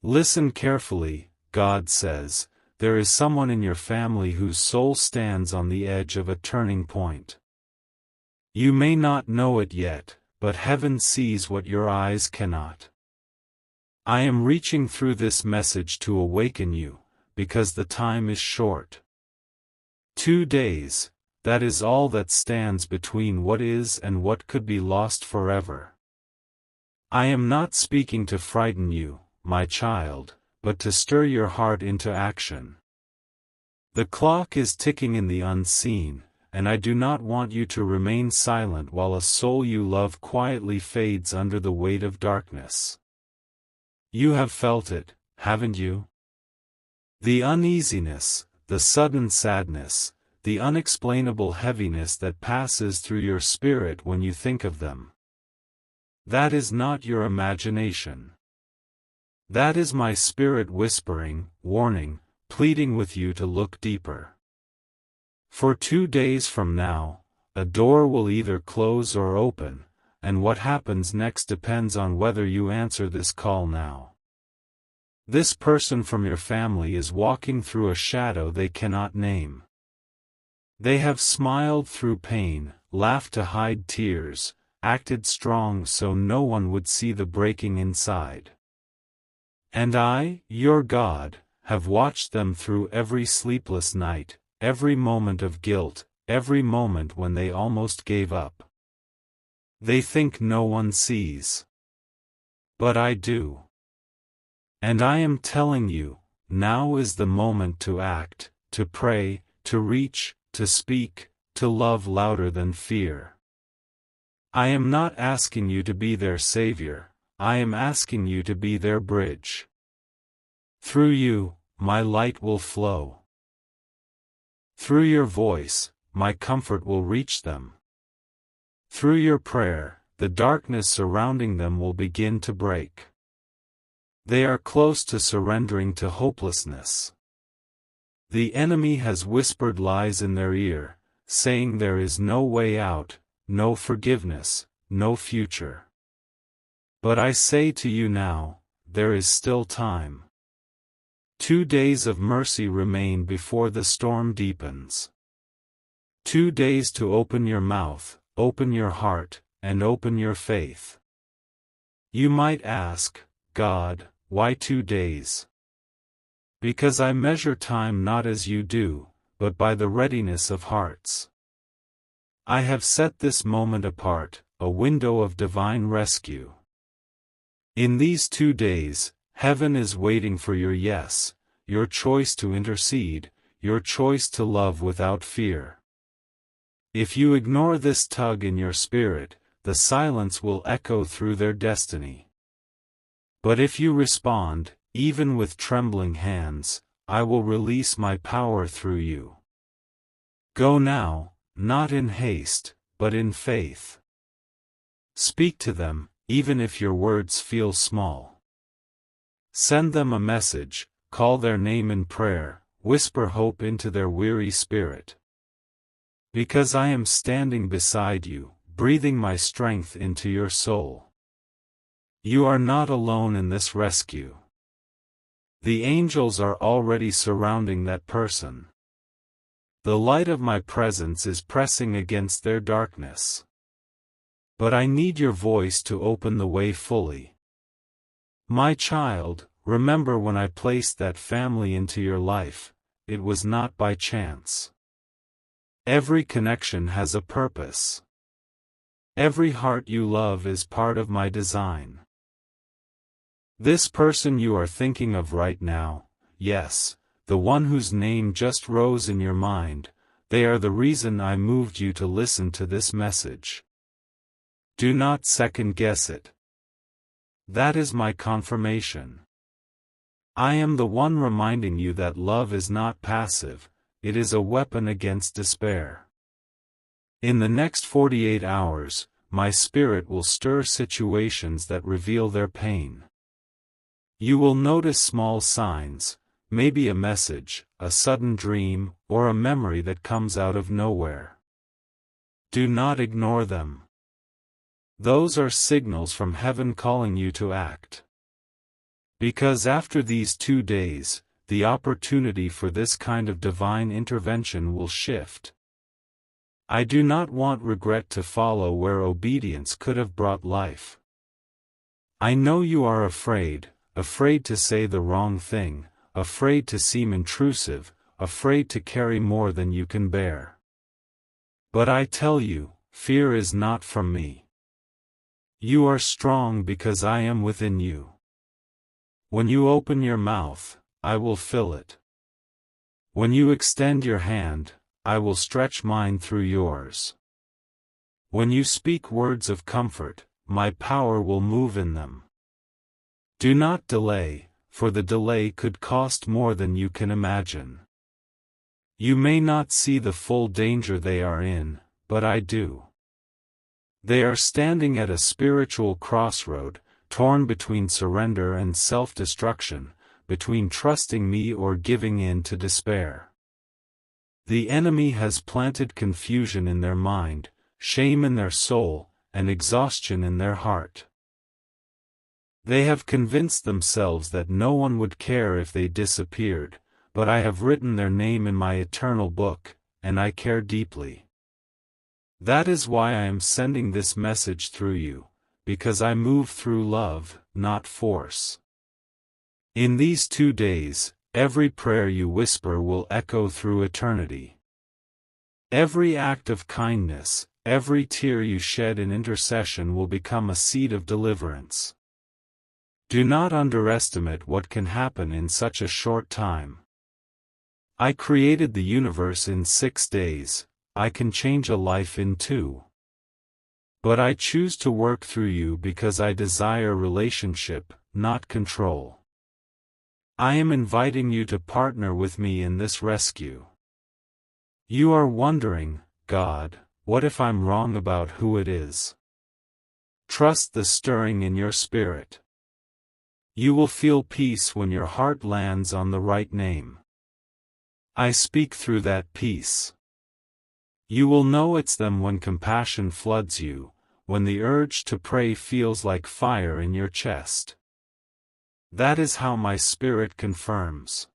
Listen carefully, God says, there is someone in your family whose soul stands on the edge of a turning point. You may not know it yet, but heaven sees what your eyes cannot. I am reaching through this message to awaken you, because the time is short. 2 days, that is all that stands between what is and what could be lost forever. I am not speaking to frighten you, my child, but to stir your heart into action. The clock is ticking in the unseen, and I do not want you to remain silent while a soul you love quietly fades under the weight of darkness. You have felt it, haven't you? The uneasiness, the sudden sadness, the unexplainable heaviness that passes through your spirit when you think of them. That is not your imagination. That is my spirit whispering, warning, pleading with you to look deeper. For 2 days from now, a door will either close or open, and what happens next depends on whether you answer this call now. This person from your family is walking through a shadow they cannot name. They have smiled through pain, laughed to hide tears, acted strong so no one would see the breaking inside. And I, your God, have watched them through every sleepless night, every moment of guilt, every moment when they almost gave up. They think no one sees. But I do. And I am telling you, now is the moment to act, to pray, to reach, to speak, to love louder than fear. I am not asking you to be their savior, I am asking you to be their bridge. Through you, my light will flow. Through your voice, my comfort will reach them. Through your prayer, the darkness surrounding them will begin to break. They are close to surrendering to hopelessness. The enemy has whispered lies in their ear, saying there is no way out, no forgiveness, no future. But I say to you now, there is still time. 2 days of mercy remain before the storm deepens. 2 days to open your mouth, open your heart, and open your faith. You might ask, God, why 2 days? Because I measure time not as you do, but by the readiness of hearts. I have set this moment apart, a window of divine rescue. In these 2 days, heaven is waiting for your yes, your choice to intercede, your choice to love without fear. If you ignore this tug in your spirit, the silence will echo through their destiny. But if you respond, even with trembling hands, I will release my power through you. Go now, not in haste, but in faith. Speak to them, even if your words feel small. Send them a message, call their name in prayer, whisper hope into their weary spirit. Because I am standing beside you, breathing my strength into your soul. You are not alone in this rescue. The angels are already surrounding that person. The light of my presence is pressing against their darkness. But I need your voice to open the way fully. My child, remember when I placed that family into your life, it was not by chance. Every connection has a purpose. Every heart you love is part of my design. This person you are thinking of right now, yes, the one whose name just rose in your mind, they are the reason I moved you to listen to this message. Do not second-guess it. That is my confirmation. I am the one reminding you that love is not passive, it is a weapon against despair. In the next 48 hours, my spirit will stir situations that reveal their pain. You will notice small signs, maybe a message, a sudden dream, or a memory that comes out of nowhere. Do not ignore them. Those are signals from heaven calling you to act. Because after these 2 days, the opportunity for this kind of divine intervention will shift. I do not want regret to follow where obedience could have brought life. I know you are afraid to say the wrong thing, afraid to seem intrusive, afraid to carry more than you can bear. But I tell you, fear is not from me. You are strong because I am within you. When you open your mouth, I will fill it. When you extend your hand, I will stretch mine through yours. When you speak words of comfort, my power will move in them. Do not delay, for the delay could cost more than you can imagine. You may not see the full danger they are in, but I do. They are standing at a spiritual crossroad, torn between surrender and self-destruction, between trusting me or giving in to despair. The enemy has planted confusion in their mind, shame in their soul, and exhaustion in their heart. They have convinced themselves that no one would care if they disappeared, but I have written their name in my eternal book, and I care deeply. That is why I am sending this message through you, because I move through love, not force. In these 2 days, every prayer you whisper will echo through eternity. Every act of kindness, every tear you shed in intercession will become a seed of deliverance. Do not underestimate what can happen in such a short time. I created the universe in 6 days, I can change a life in 2. But I choose to work through you because I desire relationship, not control. I am inviting you to partner with me in this rescue. You are wondering, God, what if I'm wrong about who it is? Trust the stirring in your spirit. You will feel peace when your heart lands on the right name. I speak through that peace. You will know it's them when compassion floods you, when the urge to pray feels like fire in your chest. That is how my spirit confirms.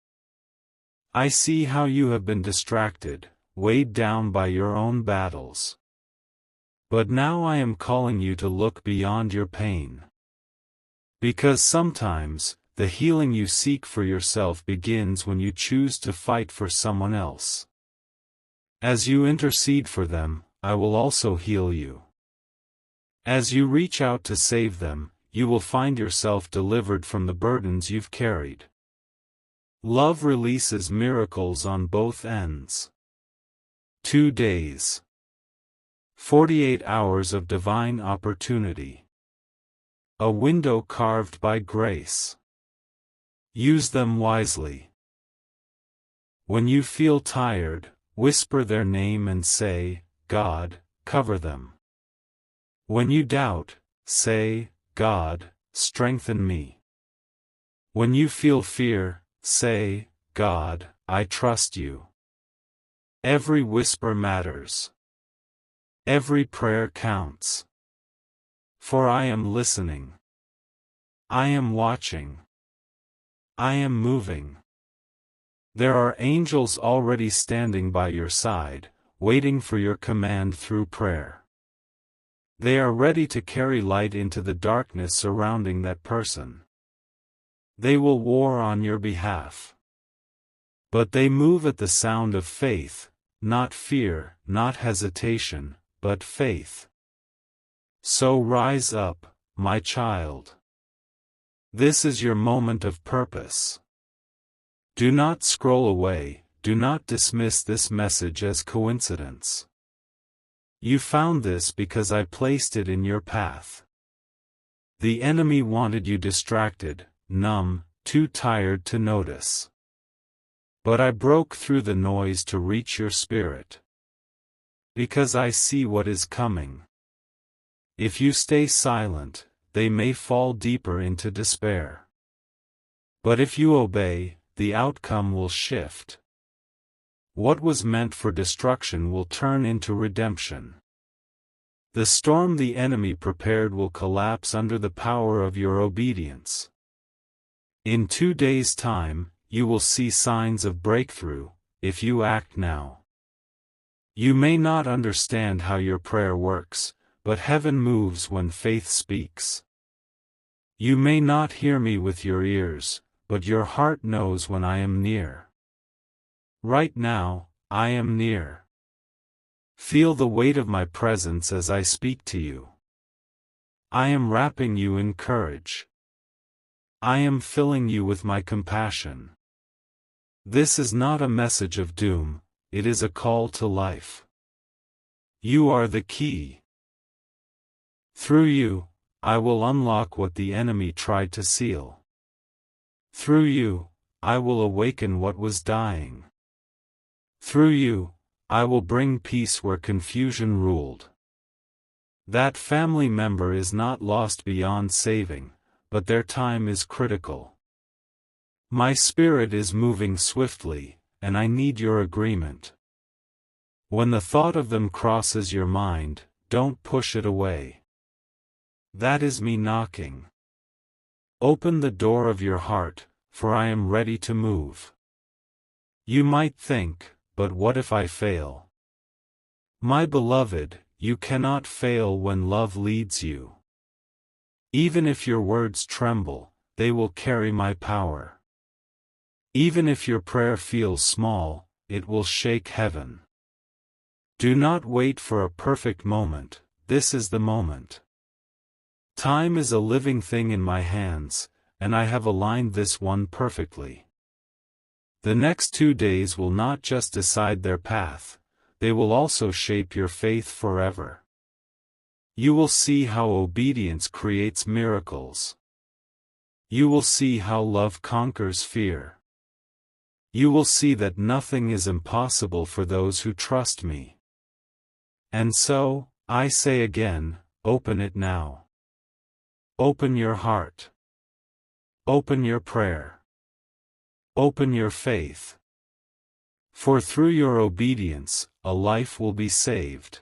I see how you have been distracted, weighed down by your own battles. But now I am calling you to look beyond your pain. Because sometimes, the healing you seek for yourself begins when you choose to fight for someone else. As you intercede for them, I will also heal you. As you reach out to save them, you will find yourself delivered from the burdens you've carried. Love releases miracles on both ends. 2 days. 48 hours of divine opportunity. A window carved by grace. Use them wisely. When you feel tired, whisper their name and say, God, cover them. When you doubt, say, God, strengthen me. When you feel fear, say, God, I trust you. Every whisper matters. Every prayer counts. For I am listening. I am watching. I am moving. There are angels already standing by your side, waiting for your command through prayer. They are ready to carry light into the darkness surrounding that person. They will war on your behalf. But they move at the sound of faith, not fear, not hesitation, but faith. So rise up, my child. This is your moment of purpose. Do not scroll away, do not dismiss this message as coincidence. You found this because I placed it in your path. The enemy wanted you distracted, numb, too tired to notice. But I broke through the noise to reach your spirit. Because I see what is coming. If you stay silent, they may fall deeper into despair. But if you obey, the outcome will shift. What was meant for destruction will turn into redemption. The storm the enemy prepared will collapse under the power of your obedience. In 2 days' time, you will see signs of breakthrough, if you act now. You may not understand how your prayer works, but heaven moves when faith speaks. You may not hear me with your ears, but your heart knows when I am near. Right now, I am near. Feel the weight of my presence as I speak to you. I am wrapping you in courage. I am filling you with my compassion. This is not a message of doom, it is a call to life. You are the key. Through you, I will unlock what the enemy tried to seal. Through you, I will awaken what was dying. Through you, I will bring peace where confusion ruled. That family member is not lost beyond saving, but their time is critical. My spirit is moving swiftly, and I need your agreement. When the thought of them crosses your mind, don't push it away. That is me knocking. Open the door of your heart, for I am ready to move. You might think, but what if I fail? My beloved, you cannot fail when love leads you. Even if your words tremble, they will carry my power. Even if your prayer feels small, it will shake heaven. Do not wait for a perfect moment, this is the moment. Time is a living thing in my hands, and I have aligned this one perfectly. The next 2 days will not just decide their path, they will also shape your faith forever. You will see how obedience creates miracles. You will see how love conquers fear. You will see that nothing is impossible for those who trust me. And so, I say again, open it now. Open your heart. Open your prayer. Open your faith. For through your obedience, a life will be saved.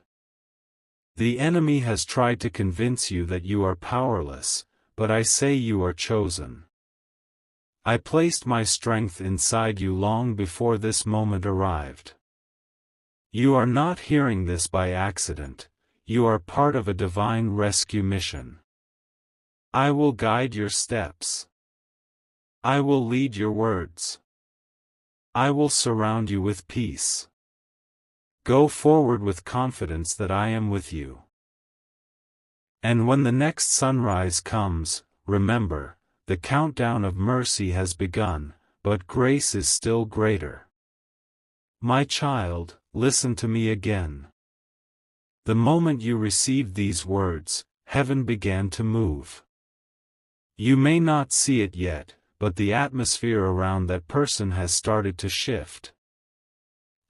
The enemy has tried to convince you that you are powerless, but I say you are chosen. I placed my strength inside you long before this moment arrived. You are not hearing this by accident, you are part of a divine rescue mission. I will guide your steps. I will lead your words. I will surround you with peace. Go forward with confidence that I am with you. And when the next sunrise comes, remember, the countdown of mercy has begun, but grace is still greater. My child, listen to me again. The moment you received these words, heaven began to move. You may not see it yet, but the atmosphere around that person has started to shift.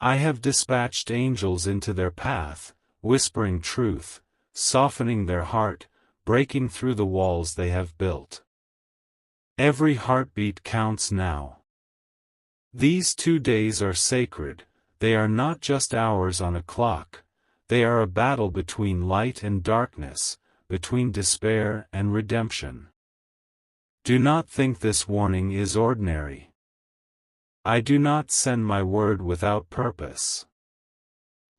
I have dispatched angels into their path, whispering truth, softening their heart, breaking through the walls they have built. Every heartbeat counts now. These 2 days are sacred, they are not just hours on a clock, they are a battle between light and darkness, between despair and redemption. Do not think this warning is ordinary. I do not send my word without purpose.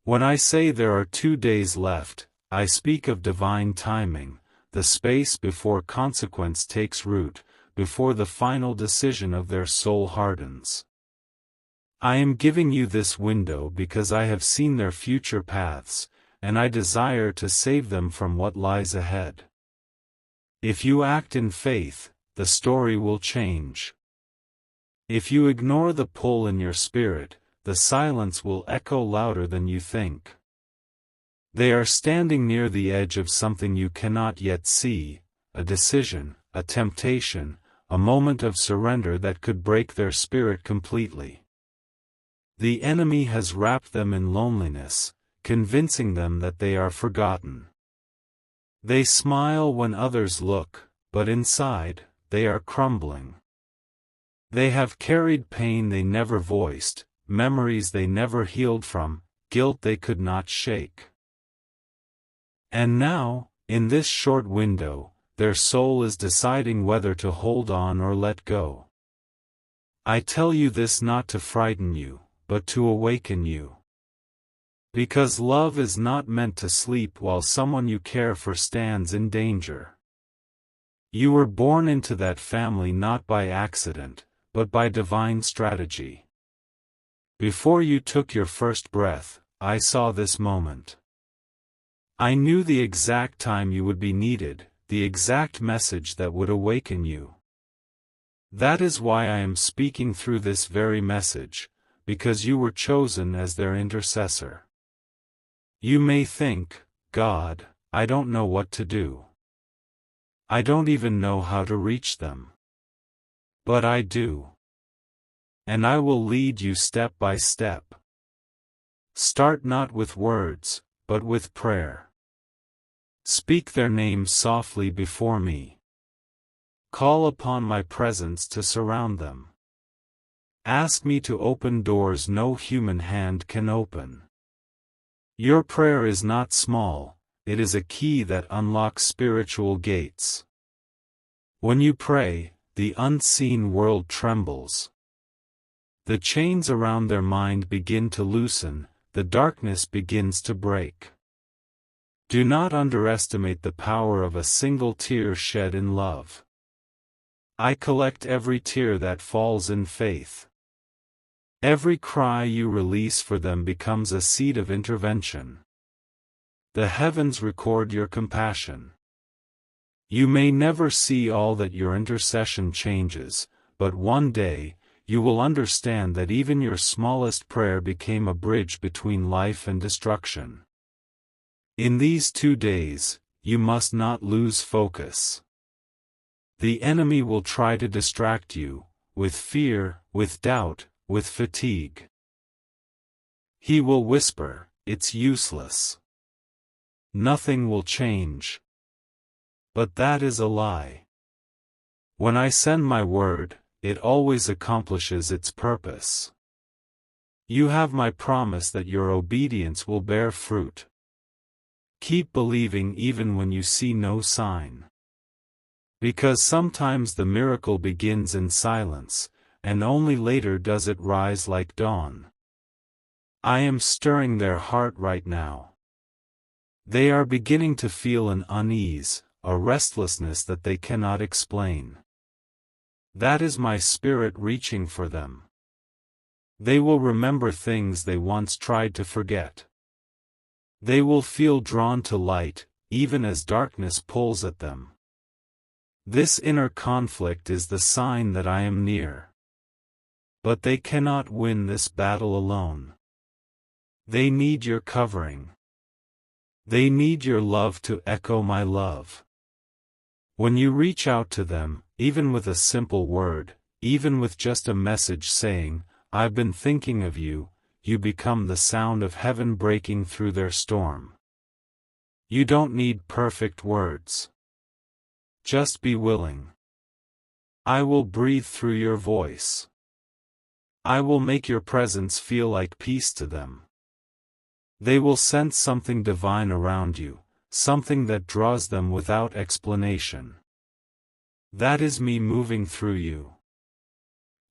When I say there are 2 days left, I speak of divine timing, the space before consequence takes root, before the final decision of their soul hardens. I am giving you this window because I have seen their future paths, and I desire to save them from what lies ahead. If you act in faith, the story will change. If you ignore the pull in your spirit, the silence will echo louder than you think. They are standing near the edge of something you cannot yet see, a decision, a temptation, a moment of surrender that could break their spirit completely. The enemy has wrapped them in loneliness, convincing them that they are forgotten. They smile when others look, but inside, they are crumbling. They have carried pain they never voiced, memories they never healed from, guilt they could not shake. And now, in this short window, their soul is deciding whether to hold on or let go. I tell you this not to frighten you, but to awaken you. Because love is not meant to sleep while someone you care for stands in danger. You were born into that family not by accident, but by divine strategy. Before you took your first breath, I saw this moment. I knew the exact time you would be needed, the exact message that would awaken you. That is why I am speaking through this very message, because you were chosen as their intercessor. You may think, God, I don't know what to do. I don't even know how to reach them. But I do. And I will lead you step by step. Start not with words, but with prayer. Speak their names softly before me. Call upon my presence to surround them. Ask me to open doors no human hand can open. Your prayer is not small, it is a key that unlocks spiritual gates. When you pray, the unseen world trembles. The chains around their mind begin to loosen, the darkness begins to break. Do not underestimate the power of a single tear shed in love. I collect every tear that falls in faith. Every cry you release for them becomes a seed of intervention. The heavens record your compassion. You may never see all that your intercession changes, but one day, you will understand that even your smallest prayer became a bridge between life and destruction. In these 2 days, you must not lose focus. The enemy will try to distract you, with fear, with doubt, with fatigue. He will whisper, "It's useless. Nothing will change." But that is a lie. When I send my word, it always accomplishes its purpose. You have my promise that your obedience will bear fruit. Keep believing even when you see no sign. Because sometimes the miracle begins in silence, and only later does it rise like dawn. I am stirring their heart right now. They are beginning to feel an unease, a restlessness that they cannot explain. That is my spirit reaching for them. They will remember things they once tried to forget. They will feel drawn to light, even as darkness pulls at them. This inner conflict is the sign that I am near. But they cannot win this battle alone. They need your covering. They need your love to echo my love. When you reach out to them, even with a simple word, even with just a message saying, "I've been thinking of you," you become the sound of heaven breaking through their storm. You don't need perfect words. Just be willing. I will breathe through your voice. I will make your presence feel like peace to them. They will sense something divine around you, something that draws them without explanation. That is me moving through you.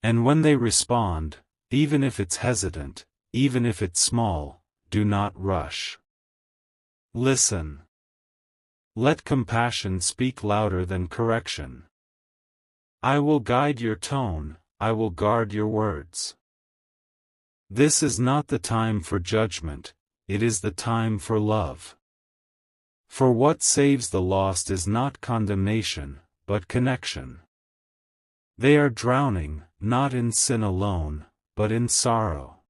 And when they respond, even if it's hesitant, even if it's small, do not rush. Listen. Let compassion speak louder than correction. I will guide your tone, I will guard your words. This is not the time for judgment, it is the time for love. For what saves the lost is not condemnation, but connection. They are drowning, not in sin alone, but in sorrow.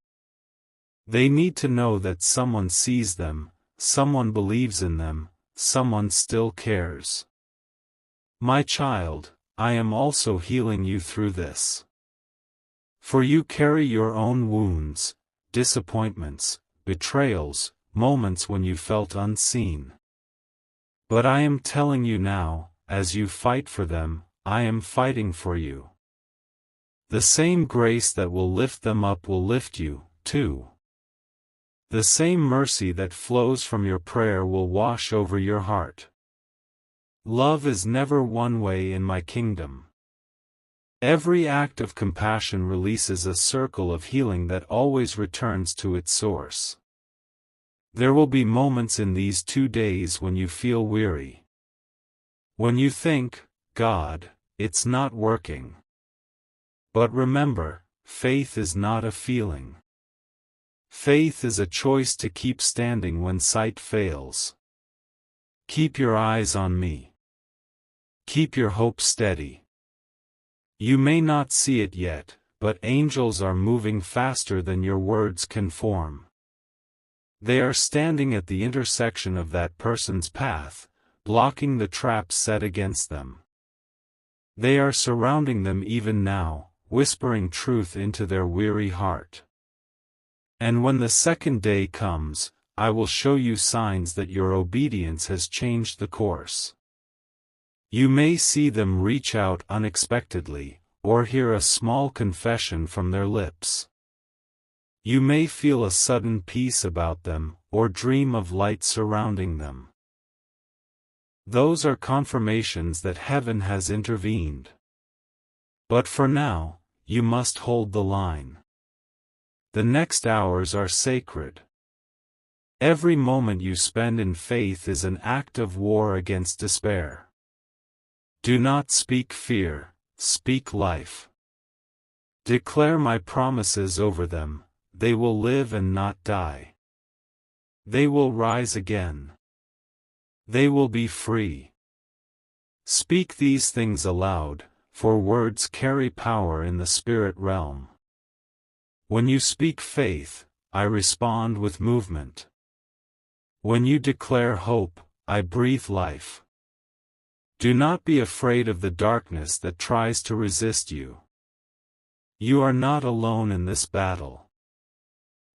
They need to know that someone sees them, someone believes in them, someone still cares. My child, I am also healing you through this. For you carry your own wounds, disappointments, betrayals, moments when you felt unseen. But I am telling you now, as you fight for them, I am fighting for you. The same grace that will lift them up will lift you, too. The same mercy that flows from your prayer will wash over your heart. Love is never one way in my kingdom. Every act of compassion releases a circle of healing that always returns to its source. There will be moments in these 2 days when you feel weary. When you think, God, it's not working. But remember, faith is not a feeling. Faith is a choice to keep standing when sight fails. Keep your eyes on me. Keep your hope steady. You may not see it yet, but angels are moving faster than your words can form. They are standing at the intersection of that person's path, blocking the traps set against them. They are surrounding them even now, whispering truth into their weary heart. And when the second day comes, I will show you signs that your obedience has changed the course. You may see them reach out unexpectedly, or hear a small confession from their lips. You may feel a sudden peace about them, or dream of light surrounding them. Those are confirmations that heaven has intervened. But for now, you must hold the line. The next hours are sacred. Every moment you spend in faith is an act of war against despair. Do not speak fear, speak life. Declare my promises over them, they will live and not die. They will rise again. They will be free. Speak these things aloud, for words carry power in the spirit realm. When you speak faith, I respond with movement. When you declare hope, I breathe life. Do not be afraid of the darkness that tries to resist you. You are not alone in this battle.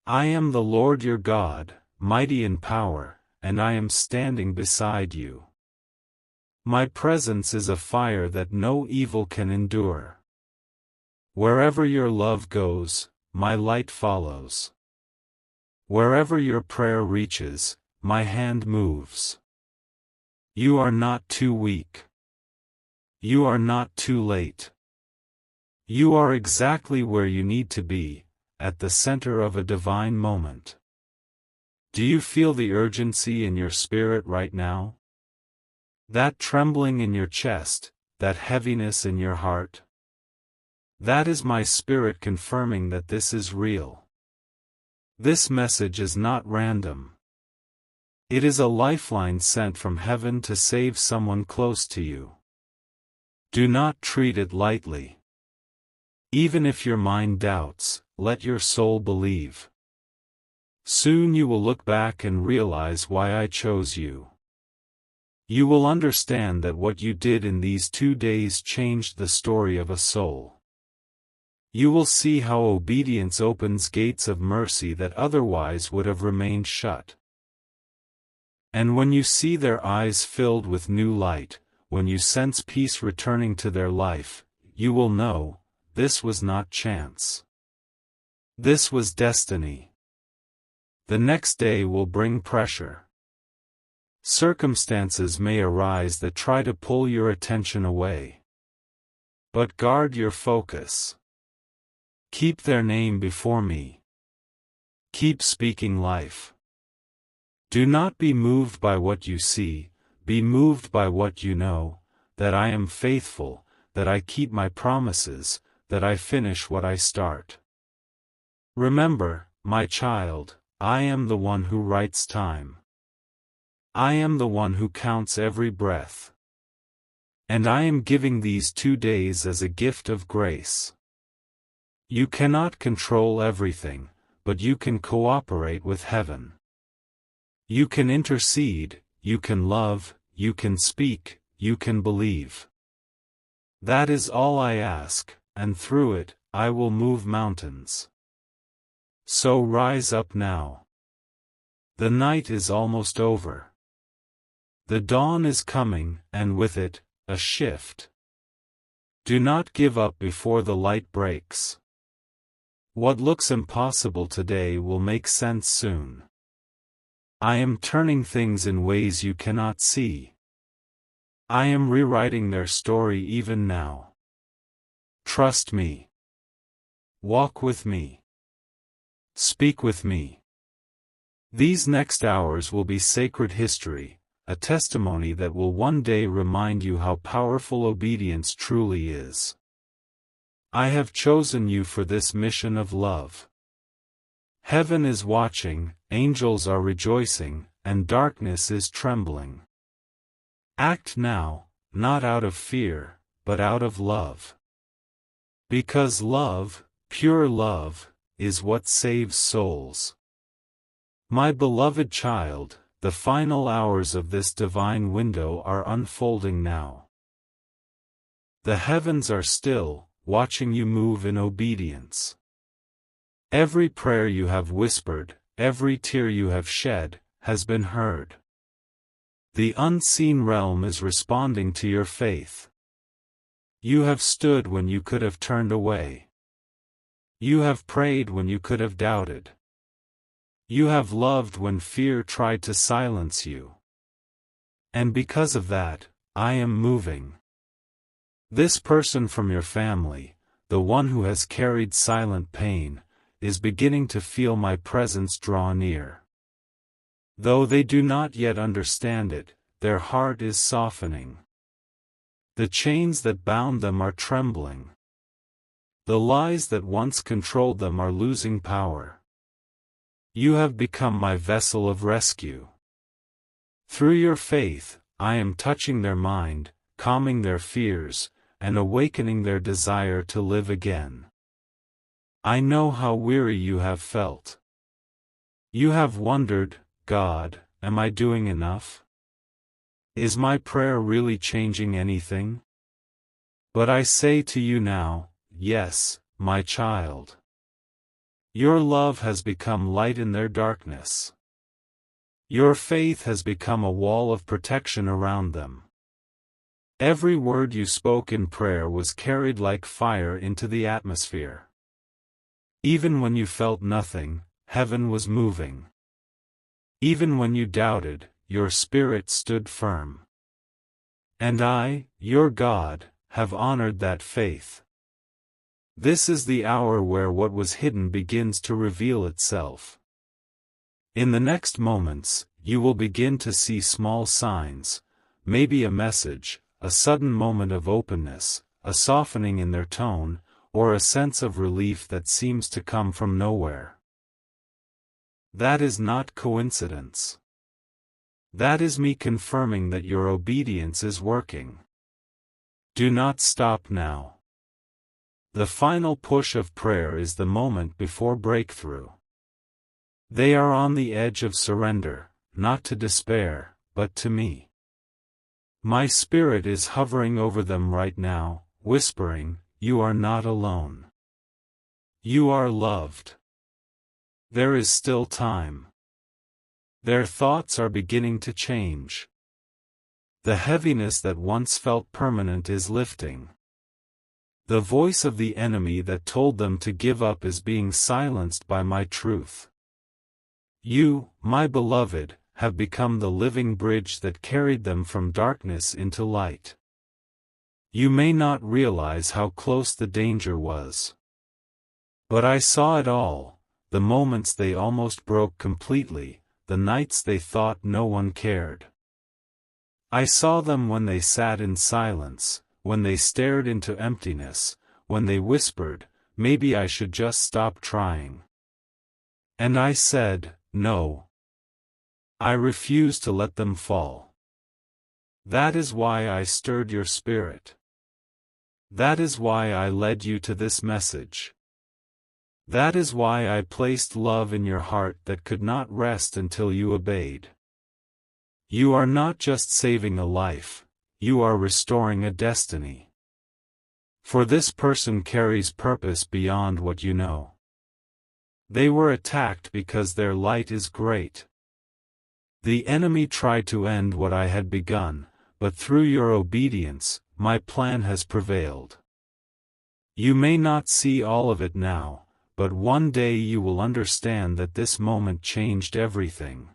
I am the Lord your God, mighty in power, and I am standing beside you. My presence is a fire that no evil can endure. Wherever your love goes, my light follows. Wherever your prayer reaches, my hand moves. You are not too weak. You are not too late. You are exactly where you need to be, at the center of a divine moment. Do you feel the urgency in your spirit right now? That trembling in your chest, that heaviness in your heart? That is my spirit confirming that this is real. This message is not random. It is a lifeline sent from heaven to save someone close to you. Do not treat it lightly. Even if your mind doubts, let your soul believe. Soon you will look back and realize why I chose you. You will understand that what you did in these 2 days changed the story of a soul. You will see how obedience opens gates of mercy that otherwise would have remained shut. And when you see their eyes filled with new light, when you sense peace returning to their life, you will know, this was not chance. This was destiny. The next day will bring pressure. Circumstances may arise that try to pull your attention away. But guard your focus. Keep their name before me. Keep speaking life. Do not be moved by what you see, be moved by what you know, that I am faithful, that I keep my promises, that I finish what I start. Remember, my child, I am the one who writes time. I am the one who counts every breath. And I am giving these 2 days as a gift of grace. You cannot control everything, but you can cooperate with heaven. You can intercede, you can love, you can speak, you can believe. That is all I ask, and through it, I will move mountains. So rise up now. The night is almost over. The dawn is coming, and with it, a shift. Do not give up before the light breaks. What looks impossible today will make sense soon. I am turning things in ways you cannot see. I am rewriting their story even now. Trust me. Walk with me. Speak with me. These next hours will be sacred history, a testimony that will one day remind you how powerful obedience truly is. I have chosen you for this mission of love. Heaven is watching, angels are rejoicing, and darkness is trembling. Act now, not out of fear, but out of love. Because love, pure love, is what saves souls. My beloved child, the final hours of this divine window are unfolding now. The heavens are still, watching you move in obedience. Every prayer you have whispered, every tear you have shed, has been heard. The unseen realm is responding to your faith. You have stood when you could have turned away. You have prayed when you could have doubted. You have loved when fear tried to silence you. And because of that, I am moving. This person from your family, the one who has carried silent pain, is beginning to feel my presence draw near. Though they do not yet understand it, their heart is softening. The chains that bound them are trembling. The lies that once controlled them are losing power. You have become my vessel of rescue. Through your faith, I am touching their mind, calming their fears, and awakening their desire to live again. I know how weary you have felt. You have wondered, God, am I doing enough? Is my prayer really changing anything? But I say to you now, yes, my child. Your love has become light in their darkness. Your faith has become a wall of protection around them. Every word you spoke in prayer was carried like fire into the atmosphere. Even when you felt nothing, heaven was moving. Even when you doubted, your spirit stood firm. And I, your God, have honored that faith. This is the hour where what was hidden begins to reveal itself. In the next moments, you will begin to see small signs, maybe a message, a sudden moment of openness, a softening in their tone, or a sense of relief that seems to come from nowhere. That is not coincidence. That is me confirming that your obedience is working. Do not stop now. The final push of prayer is the moment before breakthrough. They are on the edge of surrender, not to despair, but to me. My spirit is hovering over them right now, whispering, you are not alone. You are loved. There is still time. Their thoughts are beginning to change. The heaviness that once felt permanent is lifting. The voice of the enemy that told them to give up is being silenced by my truth. You, my beloved, have become the living bridge that carried them from darkness into light. You may not realize how close the danger was. But I saw it all, the moments they almost broke completely, the nights they thought no one cared. I saw them when they sat in silence, when they stared into emptiness, when they whispered, maybe I should just stop trying. And I said, no. I refuse to let them fall. That is why I stirred your spirit. That is why I led you to this message. That is why I placed love in your heart that could not rest until you obeyed. You are not just saving a life, you are restoring a destiny. For this person carries purpose beyond what you know. They were attacked because their light is great. The enemy tried to end what I had begun, but through your obedience, my plan has prevailed. You may not see all of it now, but one day you will understand that this moment changed everything.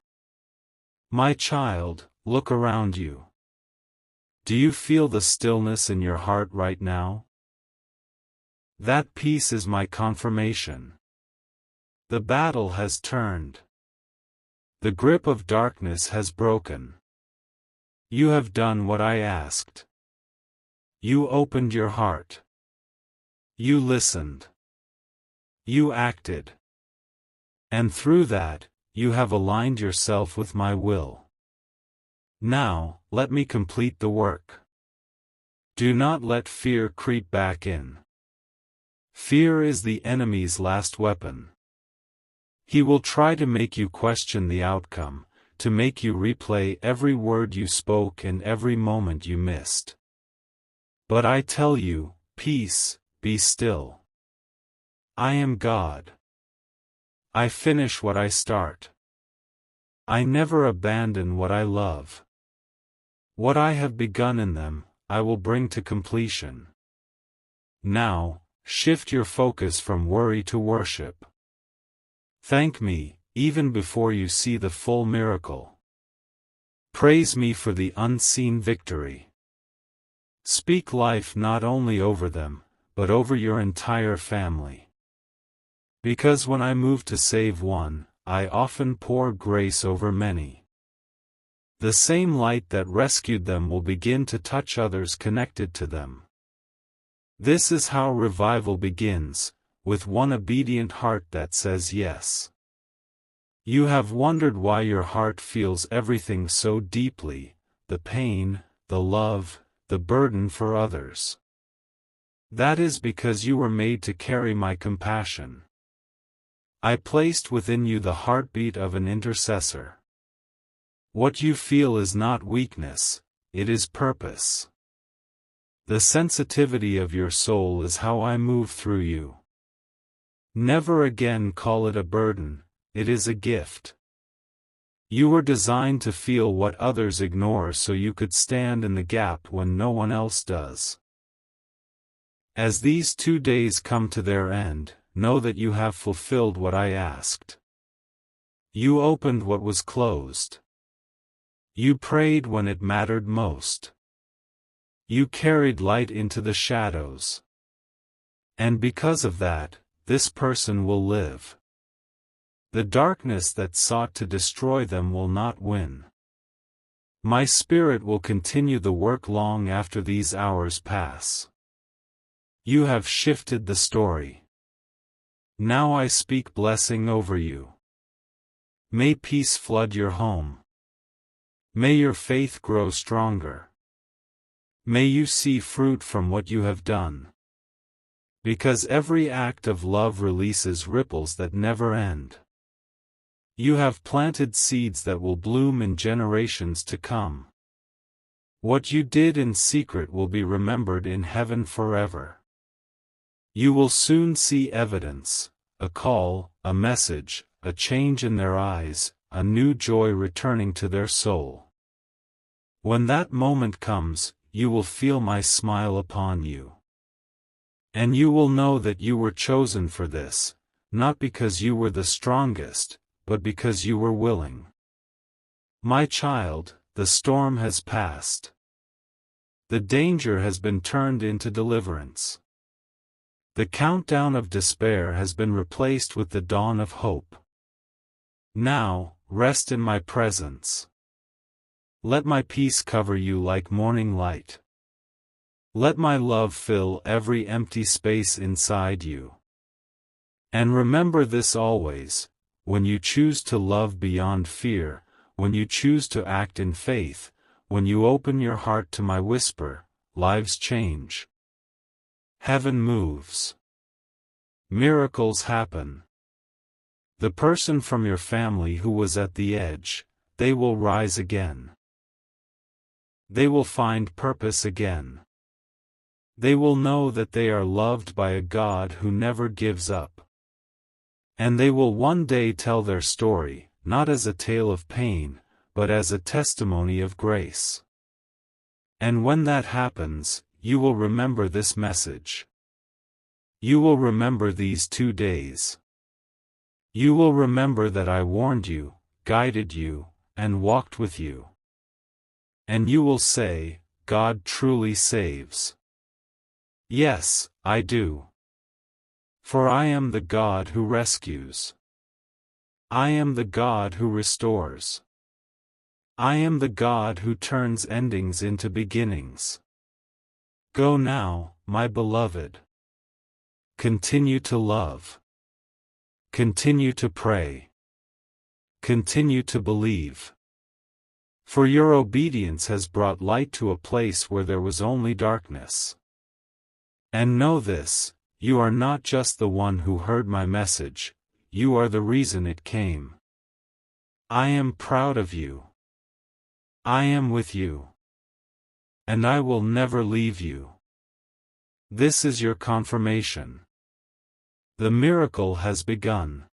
My child, look around you. Do you feel the stillness in your heart right now? That peace is my confirmation. The battle has turned. The grip of darkness has broken. You have done what I asked. You opened your heart. You listened. You acted. And through that, you have aligned yourself with my will. Now, let me complete the work. Do not let fear creep back in. Fear is the enemy's last weapon. He will try to make you question the outcome, to make you replay every word you spoke and every moment you missed. But I tell you, peace, be still. I am God. I finish what I start. I never abandon what I love. What I have begun in them, I will bring to completion. Now, shift your focus from worry to worship. Thank me, even before you see the full miracle. Praise me for the unseen victory. Speak life not only over them, but over your entire family. Because when I move to save one, I often pour grace over many. The same light that rescued them will begin to touch others connected to them. This is how revival begins, with one obedient heart that says yes. You have wondered why your heart feels everything so deeply, the pain, the love, the burden for others. That is because you were made to carry my compassion. I placed within you the heartbeat of an intercessor. What you feel is not weakness, it is purpose. The sensitivity of your soul is how I move through you. Never again call it a burden, it is a gift. You were designed to feel what others ignore so you could stand in the gap when no one else does. As these 2 days come to their end, know that you have fulfilled what I asked. You opened what was closed. You prayed when it mattered most. You carried light into the shadows. And because of that, this person will live. The darkness that sought to destroy them will not win. My spirit will continue the work long after these hours pass. You have shifted the story. Now I speak blessing over you. May peace flood your home. May your faith grow stronger. May you see fruit from what you have done. Because every act of love releases ripples that never end. You have planted seeds that will bloom in generations to come. What you did in secret will be remembered in heaven forever. You will soon see evidence, a call, a message, a change in their eyes, a new joy returning to their soul. When that moment comes, you will feel my smile upon you. And you will know that you were chosen for this, not because you were the strongest, but because you were willing. My child, the storm has passed. The danger has been turned into deliverance. The countdown of despair has been replaced with the dawn of hope. Now, rest in my presence. Let my peace cover you like morning light. Let my love fill every empty space inside you. And remember this always, when you choose to love beyond fear, when you choose to act in faith, when you open your heart to my whisper, lives change. Heaven moves. Miracles happen. The person from your family who was at the edge, they will rise again. They will find purpose again. They will know that they are loved by a God who never gives up. And they will one day tell their story, not as a tale of pain, but as a testimony of grace. And when that happens, you will remember this message. You will remember these 2 days. You will remember that I warned you, guided you, and walked with you. And you will say, God truly saves. Yes, I do. For I am the God who rescues. I am the God who restores. I am the God who turns endings into beginnings. Go now, my beloved. Continue to love. Continue to pray. Continue to believe. For your obedience has brought light to a place where there was only darkness. And know this, you are not just the one who heard my message, you are the reason it came. I am proud of you. I am with you. And I will never leave you. This is your confirmation. The miracle has begun.